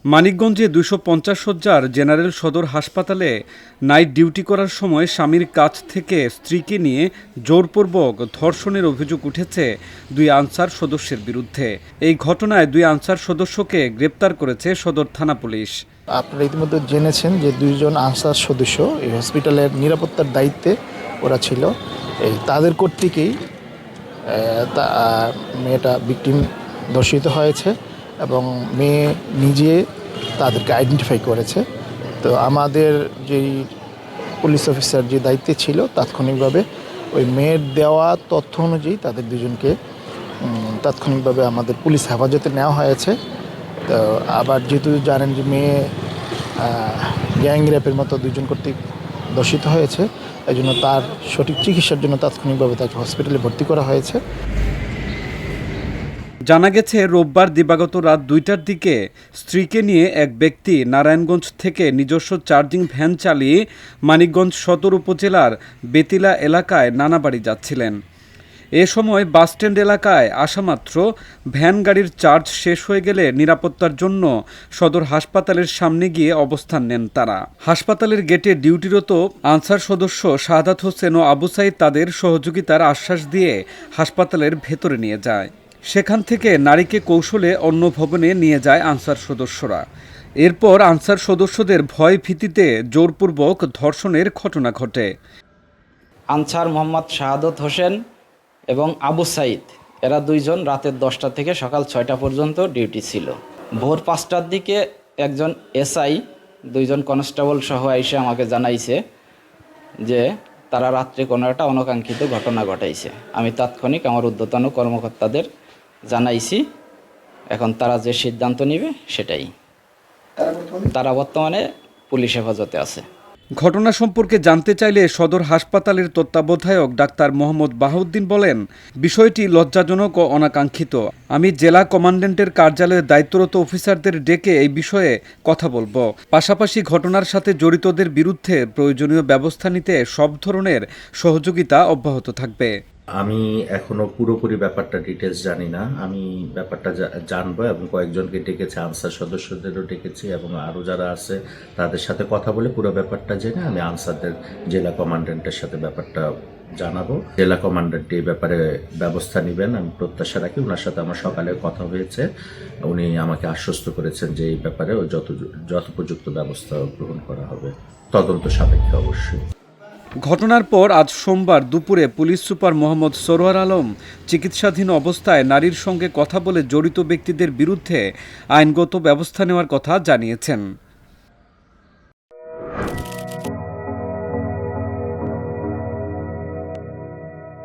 মানিকগঞ্জে ২৫০ শয্যার জেনারেল সদর হাসপাতালে নাইট ডিউটি করার সময় স্বামীর কাছ থেকে স্ত্রীকে নিয়ে জোরপূর্বক ধর্ষণের অভিযোগ উঠেছে দুই আনসার সদস্যের বিরুদ্ধে। এই ঘটনায় দুই আনসার সদস্যকে গ্রেপ্তার করেছে সদর থানা পুলিশ। আপনারা ইতিমধ্যে জেনেছেন যে দুইজন আনসার সদস্য এই হসপিটালের নিরাপত্তার দায়িত্বে ওরা ছিল। এই তাদের কর্তৃকেই মেয়েটা ভিকটিম ধর্ষিত হয়েছে এবং মেয়ে নিজে তাদেরকে আইডেন্টিফাই করেছে। তো আমাদের যেই পুলিশ অফিসার যে দায়িত্বে ছিল তাৎক্ষণিকভাবে ওই মেয়ের দেওয়া তথ্য অনুযায়ী তাদের দুজনকে তাৎক্ষণিকভাবে আমাদের পুলিশ হেফাজতে নেওয়া হয়েছে। তো আবার যেহেতু জানেন যে মেয়ে গ্যাং রেপের মতো দুজন কর্তৃক ধর্ষিত হয়েছে, এই জন্য তার সঠিক চিকিৎসার জন্য তাৎক্ষণিকভাবে তাকে হসপিটালে ভর্তি করা হয়েছে। জানা গেছে রোববার দিবাগত রাত ২টার দিকে স্ত্রীকে নিয়ে এক ব্যক্তি নারায়ণগঞ্জ থেকে নিজস্ব চার্জিং ভ্যান চালিয়ে মানিকগঞ্জ সদর উপজেলার বেতিলা এলাকায় নানাবাড়ি যাচ্ছিলেন। এ সময় বাসস্ট্যান্ড এলাকায় আসামাত্র ভ্যান গাড়ির চার্জ শেষ হয়ে গেলে নিরাপত্তার জন্য সদর হাসপাতালের সামনে গিয়ে অবস্থান নেন তারা। হাসপাতালের গেটে ডিউটিরত আনসার সদস্য শাহাদাত হোসেন ও আবু সাইদ তাদের সহযোগিতার আশ্বাস দিয়ে হাসপাতালের ভেতরে নিয়ে যায়। সেখান থেকে নারীকে কৌশলে অন্য ভবনে নিয়ে যায় আনসার সদস্যরা। এরপর আনসার সদস্যদের ভয় ভীতিতে জোরপূর্বক ধর্ষণের ঘটনা ঘটে। আনসার মোহাম্মদ শাহাদত হোসেন এবং আবু সাইদ এরা দুইজন রাতের 10টা থেকে সকাল 6টা পর্যন্ত ডিউটি ছিল। ভোর 5টার দিকে একজন এসআই দুইজন কনস্টেবল সহ এসে আমাকে জানাইছে যে তারা রাত্রে কোনো একটা অনাকাঙ্ক্ষিত ঘটনা ঘটাইছে। আমি তাৎক্ষণিক আমার ঊর্ধ্বতন কর্মকর্তাদের জানাইছি। এখন তারা যে সিদ্ধান্ত নেবে সেটাই। তারা বর্তমানে পুলিশ হেফাজতে আছে। ঘটনা সম্পর্কে জানতে চাইলে সদর হাসপাতালের তত্ত্বাবধায়ক ডাক্তার মোহাম্মদ বাহাউদ্দিন বলেন, বিষয়টি লজ্জাজনক ও অনাকাঙ্ক্ষিত। আমি জেলা কমান্ড্যান্টের কার্যালয়ের দায়িত্বরত অফিসারদের ডেকে এই বিষয়ে কথা বলবো। পাশাপাশি ঘটনার সাথে জড়িতদের বিরুদ্ধে প্রয়োজনীয় ব্যবস্থা নিতে সব ধরনের সহযোগিতা অব্যাহত থাকবে। আমি এখনো পুরোপুরি ব্যাপারটা ডিটেলস জানি না। আমি ব্যাপারটা জানবো এবং কয়েকজনকে ডেকেছি, আনসার সদস্যদেরও ডেকেছি এবং আরও যারা আছে তাদের সাথে কথা বলে পুরো ব্যাপারটা জেনে আমি আনসারদের জেলা কমান্ড্যান্টের সাথে ব্যাপারটা জানাবো। জেলা কমান্ড্যান্ট এই ব্যাপারে ব্যবস্থা নেবেন আমি প্রত্যাশা রাখি। ওনার সাথে আমার সকালে কথা হয়েছে, উনি আমাকে আশ্বস্ত করেছেন যে এই ব্যাপারে যথোপযুক্ত ব্যবস্থা গ্রহণ করা হবে, তদন্ত সাপেক্ষে অবশ্যই। ঘটনার পর আজ সোমবার দুপুরে পুলিশ সুপার মোহাম্মদ সরোয়ার আলম চিকিৎসাধীন অবস্থায় নারীর সঙ্গে কথা বলে জড়িত ব্যক্তিদের বিরুদ্ধে আইনগত ব্যবস্থা নেওয়ার কথা জানিয়েছেন।